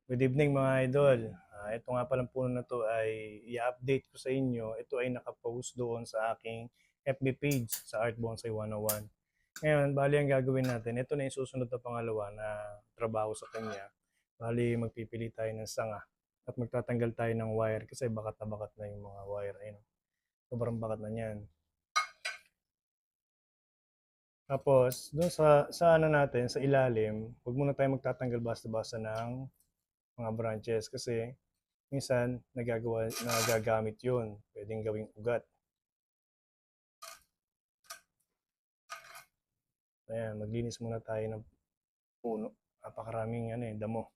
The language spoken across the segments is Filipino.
Good evening mga idol. Ito nga palang puno na to ay i-update ko sa inyo. Ito ay nakapost doon sa aking FB page sa Art Bonsai 101. Ngayon, bali ang gagawin natin, ito na yung susunod na pangalawa na trabaho sa kanya. Bali magpipili tayo ng sanga at magtatanggal tayo ng wire kasi bakat na bakat na yung mga wire. Ayun, sobrang bakat na niyan. Tapos, doon sa ano natin, sa ilalim, huwag muna tayo magtatanggal basta-basta ng mga branches kasi minsan nagagamit yun. Pwedeng gawing ugat. Ayan, maglinis muna tayo ng puno. Napakaraming damo.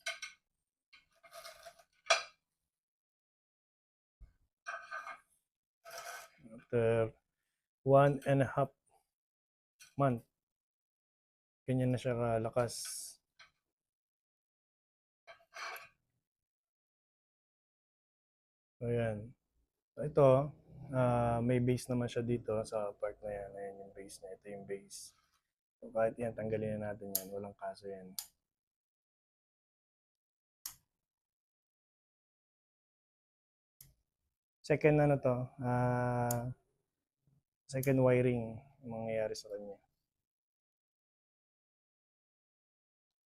After 1.5 month, ganyan na siya kalakas. Ayan. Ito, may base naman siya dito sa part na yan. Ayan yung base niya. Ito yung base. So, kahit yan, tanggalin na natin yan. Walang kaso yan. Second to, second wiring yung mangyayari sa kanya.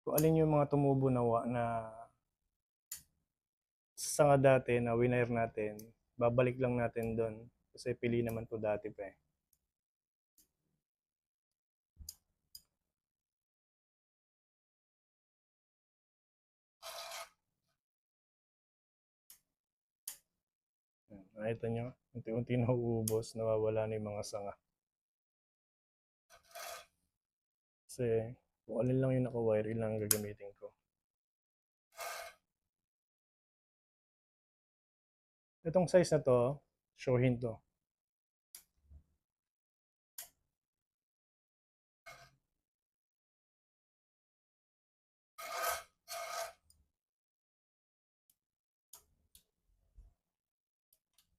Kung alin yung mga tumubo na sanga dati na winire natin, babalik lang natin doon. Kasi pili naman to dati pa eh. Nakita nyo, unti-unti na uubos, nawawala na yung mga sanga. Kasi kung alin lang yung naka-wire, ilang gagamitin ko. Itong size na to, showhin to.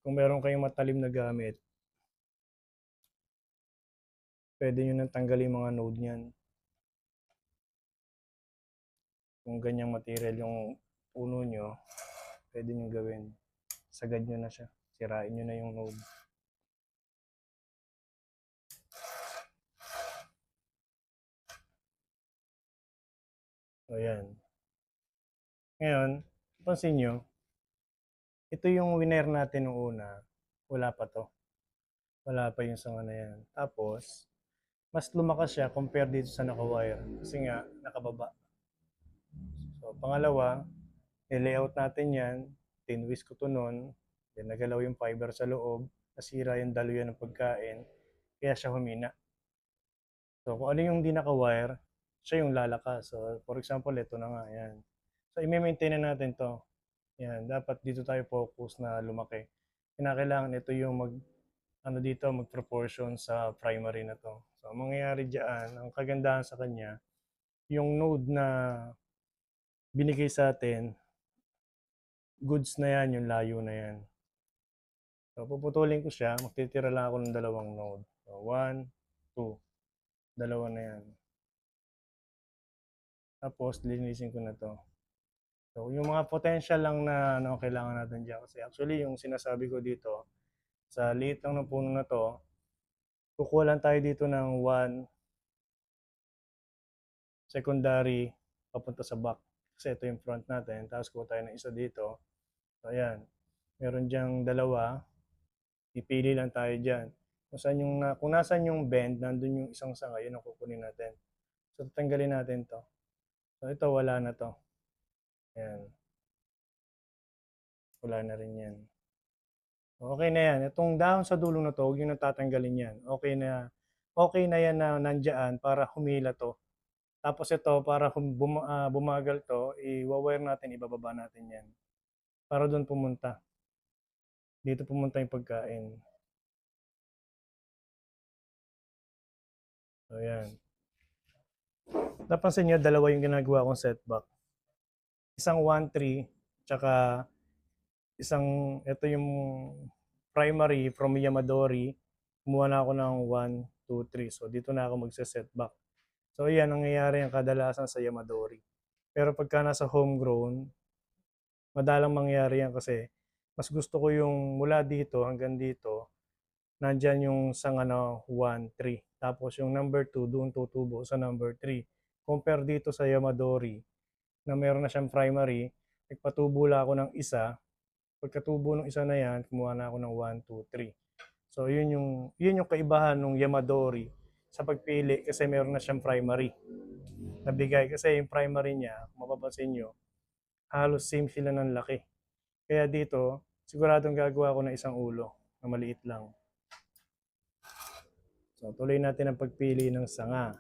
Kung meron kayong matalim na gamit, pwede nyo nang tanggalin yung mga node niyan. Kung ganyang material yung puno nyo, pwede nyo gawin. Sagad nyo na siya. Sirain nyo na yung node. Ayan. Ngayon, pansin nyo, ito yung winner natin nung una. Wala pa to. Wala pa yung sanga na yan. Tapos, mas lumakas siya compare dito sa naka-wire. Kasi nga, nakababa. So, pangalawa, i-layout natin yan. Tinwist ko to nun. Then, nagalaw yung fiber sa loob. Nasira yung daluyan ng pagkain. Kaya siya humina. So, kung ano yung di naka-wire, siya yung lalakas. So, for example, ito na nga. Yan. So, i-maintain na natin to. Yan. Dapat dito tayo focus na lumaki. Kinakailangan ito yung mag-proportion sa primary na to. So, ang mangyayari dyan, ang kagandahan sa kanya, yung node na binigay sa atin, goods na yan, yung layo na yan. So, puputulin ko siya, magtitira lang ako ng dalawang node. So, 1, 2, dalawa na yan. Tapos, linisin ko na to. So, yung mga potential lang na kailangan natin dyan. Kasi actually, yung sinasabi ko dito, sa liit lang ng puno na to, kukuha lang tayo dito ng 1 secondary papunta sa back. Kasi ito yung front natin. Tapos kuha tayo ng isa dito. So, ayan. Meron dyang dalawa. Ipili lang tayo dyan. Kung nasan yung bend, nandun yung isang sanga, yun ang kukunin natin. So, tatanggalin natin to. So, ito, wala na to. Ayan. Wala na rin yan. Okay na yan. Itong dahon sa dulo na to, huwag yung natatanggalin yan. Okay na yan na nandyan para humila to. Tapos ito, para bumagal to, i-wire natin, ibababa natin yan. Para doon pumunta. Dito pumunta yung pagkain. So, yan. Napansin nyo, dalawa yung ginagawa kong setback. Isang 1-3, tsaka ito yung primary from Yamadori. Kumuha na ako ng 1, 2, 3. So, dito na ako magse-setback. So, yan, nangyayari ang kadalasan sa Yamadori. Pero pagka nasa homegrown, Madalang mangyari yan kasi mas gusto ko yung mula dito hanggang dito, nandyan yung sang ano, 1, 3. Tapos yung number 2, doon tutubo sa number 3. Compare dito sa Yamadori, na meron na siyang primary, nagpatubo lang ako ng isa. Pagkatubo ng isa na yan, kumuha na ako ng 1, 2, 3. So yun yung kaibahan ng Yamadori sa pagpili kasi meron na siyang primary. Nabigay kasi yung primary niya, mapapansin nyo, halos same sila ng laki. Kaya dito, siguradong gagawa ko ng isang ulo na maliit lang. So tuloy natin ang pagpili ng sanga.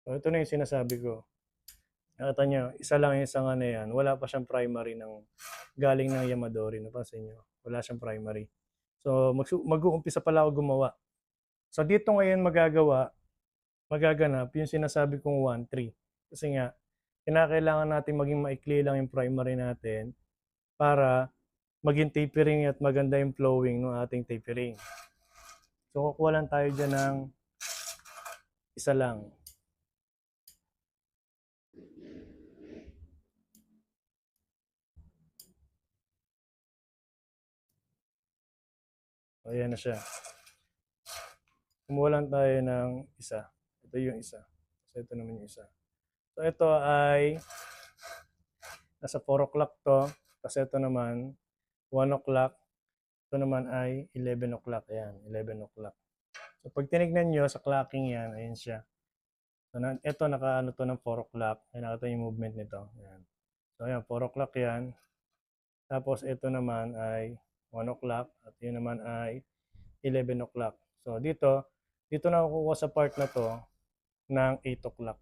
So ito na yung sinasabi ko. Nakita nyo, isa lang yung sanga na yan. Wala pa siyang primary ng galing ng Yamadori. Napansin nyo? Wala siyang primary. So mag-uumpisa pala ako gumawa. So dito ngayon magaganap yung sinasabi kong 1, 3. Kasi nga, kinakailangan natin maging maikli lang yung primary natin para maging tapering at maganda yung flowing ng ating tapering. So kukuha lang tayo dyan ng isa lang. So ayan na siya. Kumuha lang tayo ng isa. Ito yung isa. So ito naman yung isa. So ito ay nasa 4 o'clock to. Kasi ito naman 1 o'clock. Ito naman ay 11 o'clock. Ayan, 11 o'clock. So pag tinignan nyo sa clocking yan, ayan siya. So ito naka-ano to ng 4 o'clock. Ay nakita yung movement nito. Ayan. So ayan, 4 o'clock yan. Tapos ito naman ay 1 o'clock. At yun naman ay 11 o'clock. So dito na kukuha sa part na to ng 8 o'clock.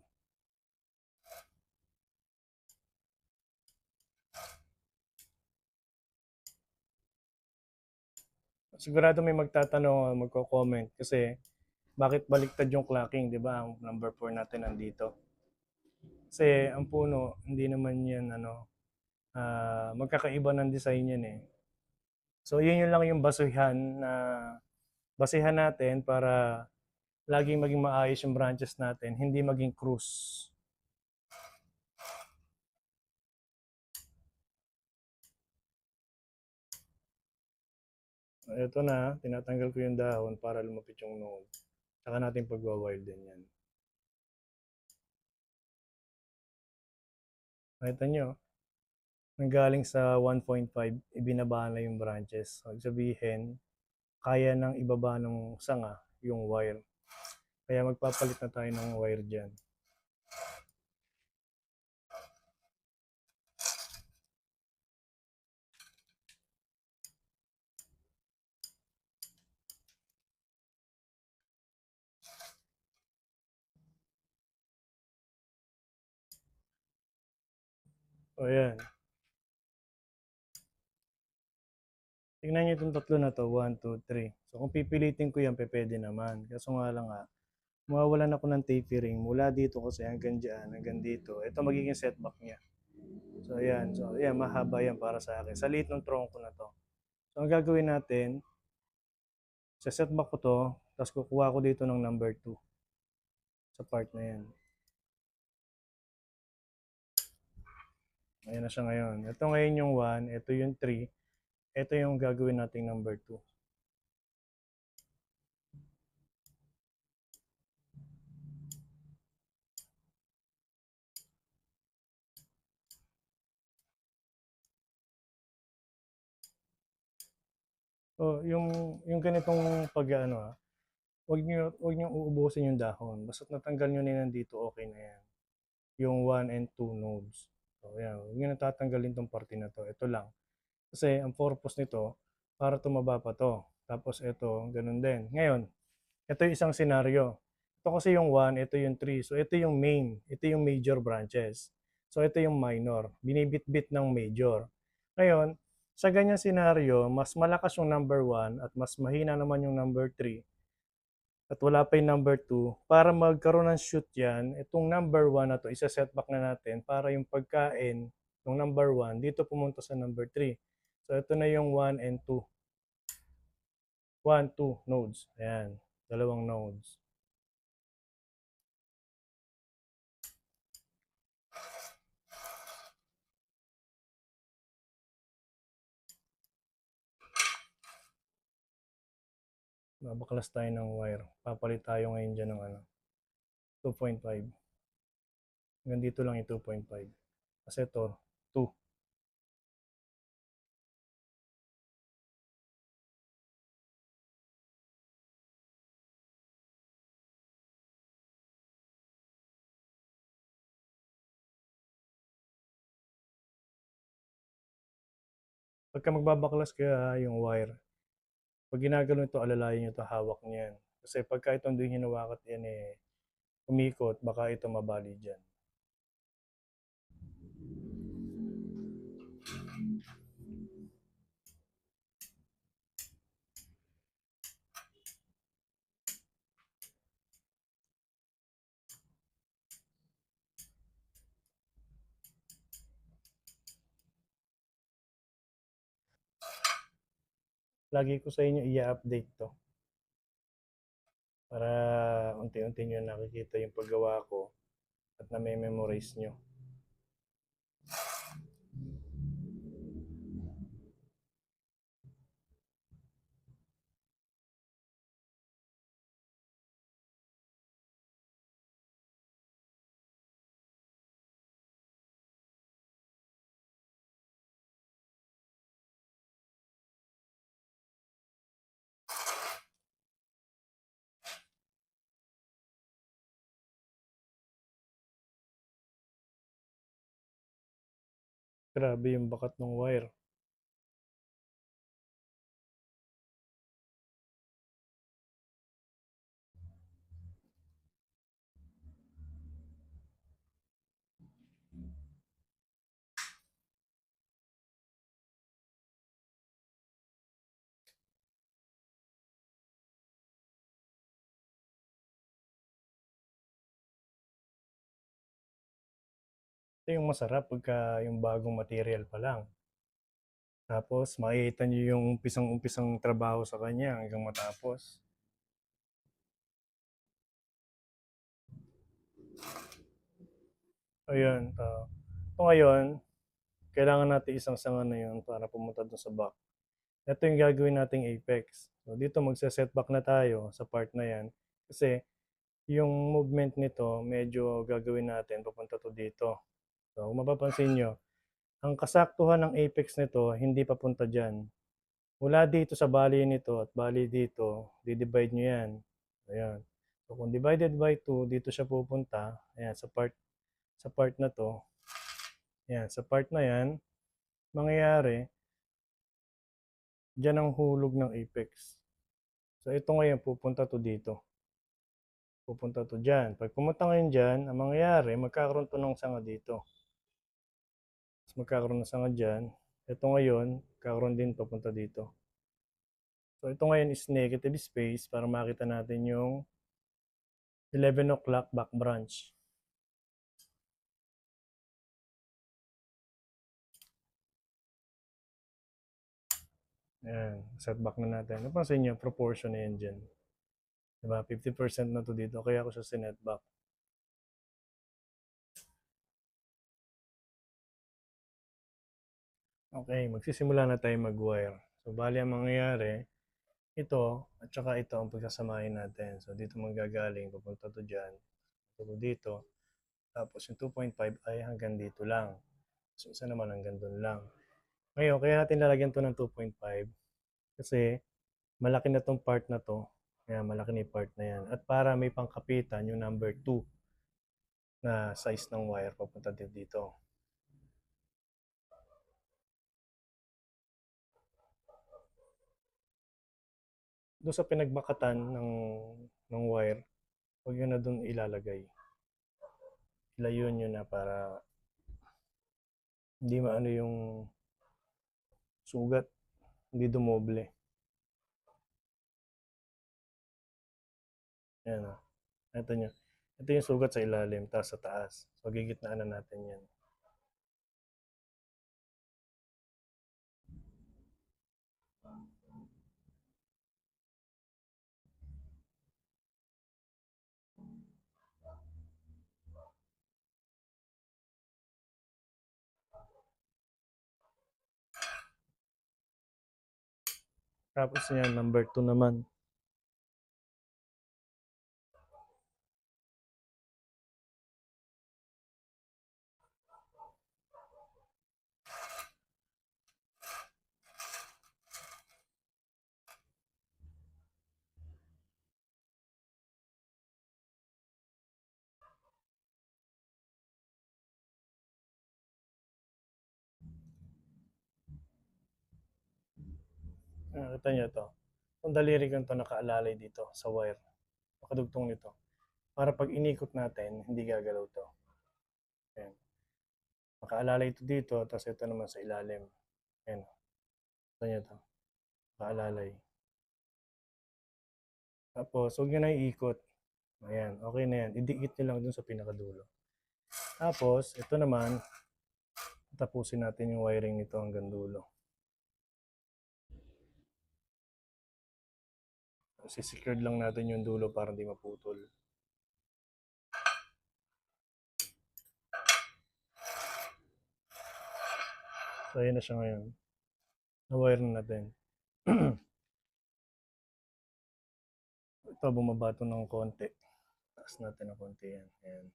Sigurado may magtatanong o magko-comment kasi bakit baliktad yung clocking, di ba? Ang number 4 natin nandito. Kasi ang puno, hindi naman yan magkakaiba ng design yan eh. So yun lang yung basihan natin para laging maging maayos yung branches natin, hindi maging cruise. Ito na, tinatanggal ko yung dahon para lumapit yung node. Saka natin pagwa-wild din yan. Nakita nyo, nanggaling sa 1.5, ibinaba na yung branches. So, sabihin, kaya nang ibaba ng sanga yung wire. Kaya magpapalit na tayo ng wire dyan. O yan. Tingnan nyo itong tatlo na to, 1, 2, 3. So kung pipilitin ko yan, pwede naman. Kaso nga lang mawawalan ako ng tapering mula dito kasi hanggang dyan, hanggang dito. Ito magiging setback niya. So ayan, mahaba yan para sa akin. Sa liit ng tronco na to. So ang gagawin natin, sa setback ko to, tapos kukuha ko dito ng number 2 sa part na yan. Ayan na siya ngayon. Ito ngayon yung 1, ito yung 3, ito yung gagawin nating number 2. So, yung ganitong wag niyo uubusin yung dahon. Basta natanggal niyo na yan dito, okay na yan. Yung 1 and 2 nodes. So, ayan, huwag niyo natatanggalin tong parte na to. Ito lang. Kasi ang purpose nito, para tumaba pa to. Tapos ito, ganun din. Ngayon, ito yung isang senaryo. Ito kasi yung 1, ito yung 3. So, ito yung main. Ito yung major branches. So, ito yung minor. Binibit-bit ng major. Ngayon, sa ganyang senaryo, mas malakas yung number 1 at mas mahina naman yung number 3 at wala pa yung number 2, para magkaroon ng shoot yan, itong number 1 na to, isa-setback na natin para yung pagkain ng number 1 dito pumunta sa number 3. So, ito na yung 1 and 2. 1, 2 nodes. Ayan. Dalawang nodes. Babaklas tayo ng wire. Papalit tayo ngayon dyan ng 2.5. Hanggang dito lang yung 2.5. Kasi ito, 2. Pagka magbabaklas kaya yung wire, pag ginagano ito, alalayan nyo ito, hawak niyan. Kasi pagka itong doon hinawakat yan umikot, baka ito mabali dyan. Lagi ko sa inyo i-update to para unti-unti nyo nakikita yung paggawa ko at na-memorize nyo. Grabe yung bakat ng wire. Ito yung masarap pagka yung bagong material pa lang. Tapos makikita nyo yung umpisang-umpisang trabaho sa kanya hanggang matapos. Ayun, ito ngayon, kailangan natin isang sanga na yun para pumunta dun sa back. Ito yung gagawin nating apex. So dito magsa-setback na tayo sa part na yan. Kasi yung movement nito, medyo gagawin natin papunta to dito. So kung mapapansin nyo, ang kasaktuhan ng apex nito, hindi papunta dyan. Mula dito sa bali nito at bali dito, di-divide nyo yan. Ayan. So kung divided by 2, dito siya pupunta. Ayan, sa part na to. Ayan, sa part na yan, mangyayari, dyan ang hulog ng apex. So ito ngayon, pupunta to dito. Pupunta to dyan. Pag pumunta ngayon dyan, ang mangyayari, magkakaroon to ng sanga dito. Mas magkakaroon ng sanga dyan. Ito ngayon, kakaroon din papunta dito. So ito ngayon is negative space para makita natin yung 11 o'clock back branch. Ayan, setback na natin. Napansin nyo, proportion na yan dyan. Diba? 50% na to dito, kaya ako siya sinetback. Okay, magsisimula na tayo mag-wire. So, bali ang mangyayari, ito at saka ito ang pagsasamahin natin. So, dito manggagaling, papunta to dyan, papunta dito. Tapos yung 2.5 ay hanggang dito lang. So, isa naman hanggang doon lang. Ngayon, kaya natin lalagyan to ng 2.5 kasi malaki na tong part na to. Kaya malaki na yung part na yan. At para may pangkapitan yung number 2 na size ng wire papunta din dito. Doon sa pinagbakatan ng wire, huwag yun na doon ilalagay. Ilayo nyo na para hindi maano yung sugat, hindi dumoble. Yan o. Ito nyo. Ito yung sugat sa ilalim, tapos sa taas. So, gigitnaan na natin yan. Tapos yan, number 2 naman. Kita nyo to. Itong daliri ko to nakaalalay dito sa wire. Nakadugtong nito. Para pag inikot natin, hindi gagalaw to. Ayan. Nakaalalay ito dito, tapos ito naman sa ilalim. Ayan. Kita nyo to. Nakaalalay. Tapos, huwag nyo na iikot. Ayan, okay na yan. Idikit nyo lang dun sa pinakadulo. Tapos, ito naman, tapusin natin yung wiring nito hanggang dulo. Secured lang natin yung dulo para hindi maputol. So, ayan na siya ngayon. Na-wire na natin. Ito, bumaba ito ng konti. Taas natin ng konti yan. Ayan.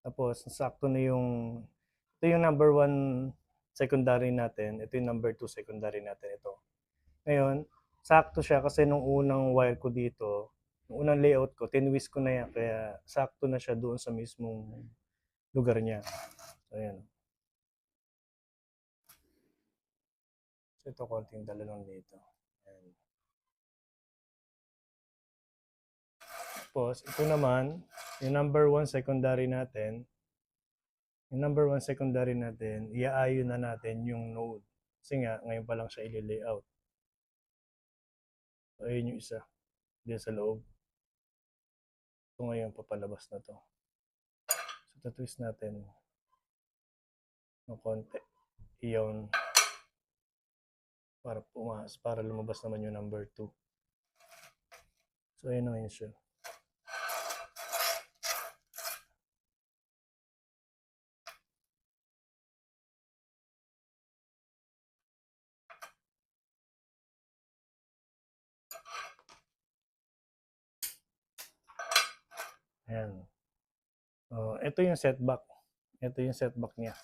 Tapos, sakto na yung, ito yung number 1 secondary natin. Ito yung number 2 secondary natin. Ito. Ngayon, sakto siya kasi nung unang wire ko dito, nung unang layout ko, tinwist ko na yan. Kaya, sakto na siya doon sa mismong lugar niya. So, ayan. So, ito, konting dala lang dito. Ayan. Tapos, ito naman, yung number 1 secondary natin, iaayon na natin yung node. Kasi nga, ngayon pa lang siya i-layout. So, ayun yung isa. Diyan sa loob. Ito ngayon, papalabas na to. So, twist natin ng konti. Iyon. Para lumabas naman yung number 2. So, ayun na yun siya. Ayan. Ito yung setback. Ito yung setback niya.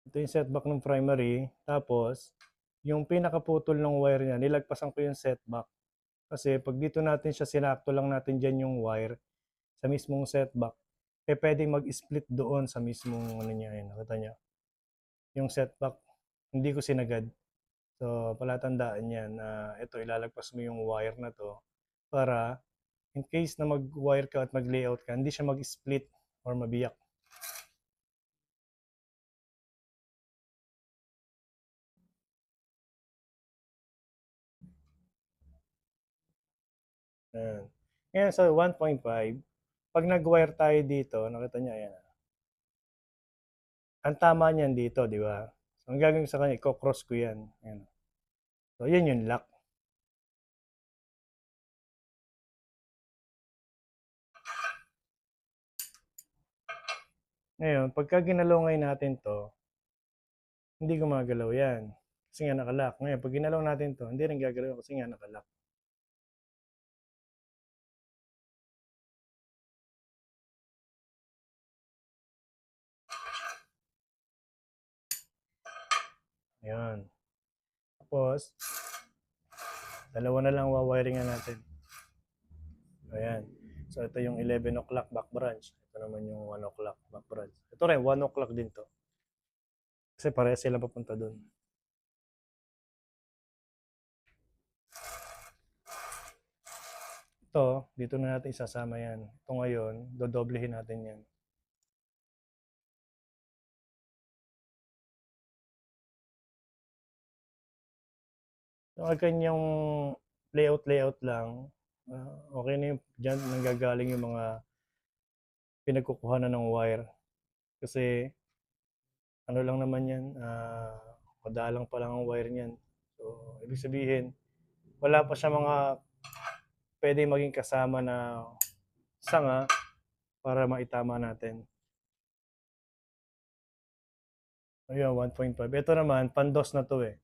Ito yung setback ng primary. Tapos, yung pinakaputol ng wire niya, nilagpasan ko yung setback. Kasi pag dito natin siya sinakto lang natin dyan yung wire sa mismong setback, pwedeng mag-split doon sa mismong ano niya. Ayun, nakita niyo? Yung setback, hindi ko sinagad. So, palatandaan yan na ito, ilalagpas mo yung wire na to para in case na mag-wire ka at mag-layout ka, hindi siya mag-split or mabiyak. Ayan. Ngayon sa 1.5, pag nag-wire tayo dito, nakita niyo, ayan. Ang tama niyan dito, di ba? So, ang gagawin sa kanya, i-cross ko yan. Ayan. So, yun yung lock. Ngayon, pagka ginalungay natin to, hindi gumagalaw yan. Kasi nga nakalock. Ngayon, pag ginalaw natin to, hindi rin gagalaw kasi nga nakalock. Ayan. Tapos, dalawa na lang wawiringan natin. Ayan. So, ito yung 11 o'clock back branch. Ito naman yung 1 o'clock back branch. Ito rin, 1 o'clock din to. Kasi parehas sila papunta dun. Ito, dito na natin isasama yan. Ito ngayon, dodoblehin natin yan. So, ang kanyang layout lang, okay na yung dyan nanggagaling yung mga pinagkukuhanan ng wire. Kasi, ano lang naman yan, madalang pa lang ang wire niyan. So, ibig sabihin, wala pa siya mga pwede maging kasama na sanga para maitama natin. Ayun, 1.5. Ito naman, pandos na to eh.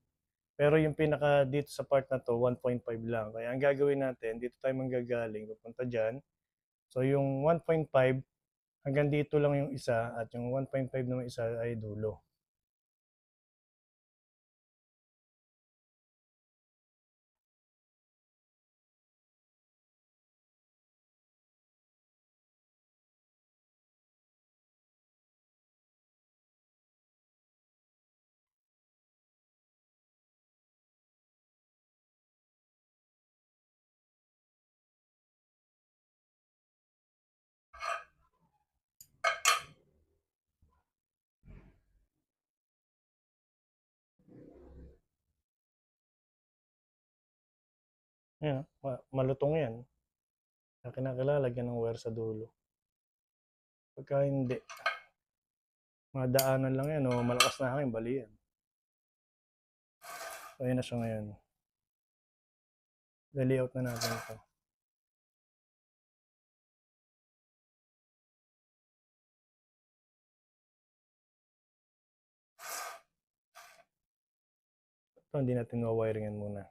Pero yung pinaka dito sa part na to, 1.5 lang. Kaya ang gagawin natin, dito tayo manggagaling, pupunta dyan. So yung 1.5, hanggang dito lang yung isa, at yung 1.5 naman isa ay dulo. Yan, malutong yan. Kaya kinakailangan lagyan ng wire sa dulo. Pagka hindi, madaanan lang yan o malakas na hangin, bali yan. So ayun na siya ngayon. Layout na natin ito. Ito, hindi natin wawiringan muna.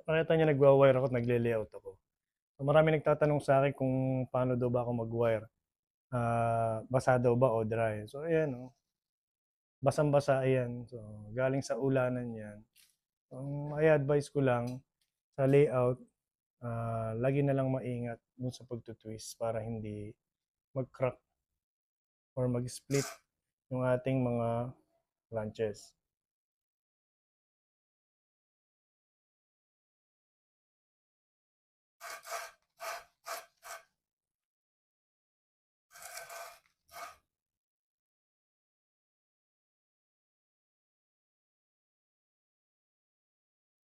Nakita niya nagwa-wire ako at nagle-layout ako. So marami nagtatanong sa akin kung paano daw ba ako mag-wire. Basa daw ba o dry? So ayan o. Basang-basa ayan. So galing sa ulanan yan. Ang i-advise ko lang sa layout, lagi na lang maingat dun sa pagtutwist para hindi mag-crack or mag-split yung ating mga branches.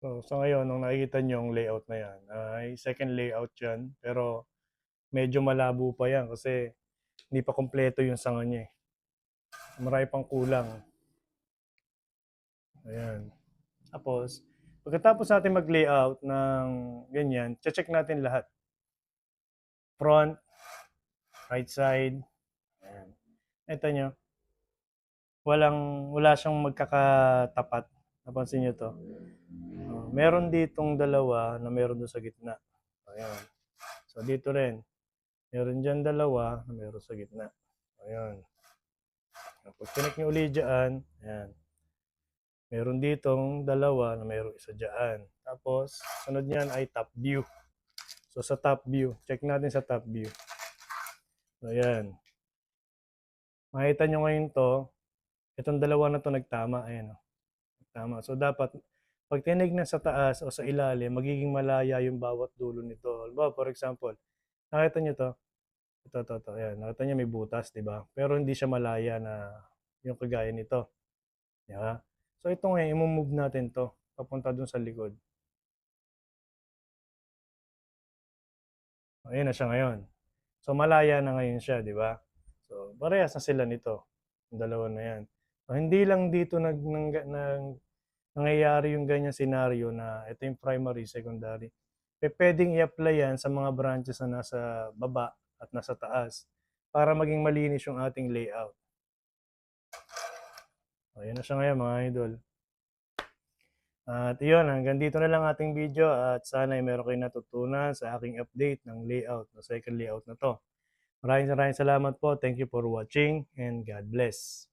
So, sa ngayon, nung nakikita nyo yung layout na yan, ay second layout yan. Pero medyo malabo pa yan kasi hindi pa kompleto yung sanga niya eh. Marami pang kulang. Ayan. Tapos, pagkatapos natin mag-layout ng ganyan, check natin lahat. Front, right side. Ayan. Ito nyo, wala siyang magkakatapat. Napansin nyo to? Meron ditong dalawa na meron doon sa gitna. Ayan. So, dito rin. Meron dyan dalawa na meron sa gitna. Ayan. Pag tinik nyo ulit dyan, ayan. Meron ditong dalawa na meron isa dyan. Tapos, sunod niyan ay top view. So, sa top view, check natin sa top view. So, ayan. Makita nyo ngayon to, itong dalawa na to nagtama. Ayan o. Nagtama. So, dapat, pag tinignan sa taas o sa ilalim, magiging malaya yung bawat dulo nito. Halimbawa, for example, nakita nyo to, ito. Ayan. Nakita nyo may butas, di ba? Pero hindi siya malaya na yung kagaya nito. Di ba? So, ito ngayon, i-move natin to papunta dun sa likod. Ayun na siya ngayon. So, malaya na ngayon siya, di ba? So, parehas na sila nito. Yung dalawa na yan. So, hindi lang dito nangyayari yung ganyan scenario na ito yung primary, secondary. Pwedeng i-apply yan sa mga branches na nasa baba at nasa taas para maging malinis yung ating layout. Ayun na siya ngayon mga idol. At iyon, hanggang dito na lang ating video at sana ay meron kayong natutunan sa aking update ng layout, ng second layout na to. Maraming salamat po. Thank you for watching and God bless.